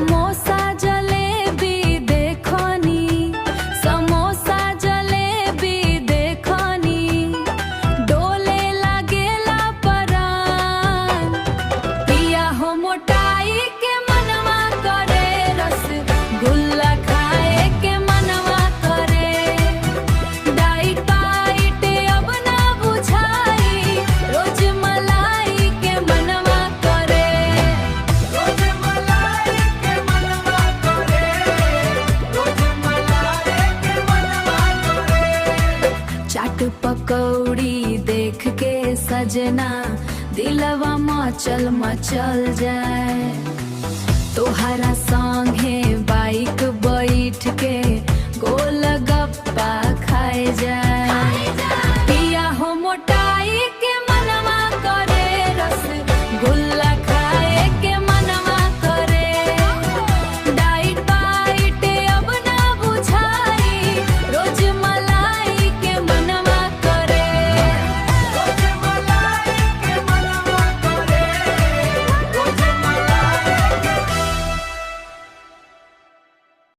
समोसा जलेबी देखो नी, समोसा जलेबी देखो नी, डोले लागेला परान। पिया हो मोटाई के मनवा करे, रसगुल्ला खाए के मनवा करे। डाइट पाइट अब ना बुझाई, रोज मलाई के मनवा करे। रोज मलाई के मनवा करे, रोज मलाई के मनवा करे। चाट पकौड़ी देख के सजना दिलवा मचल मचल जाए, तोहरा सा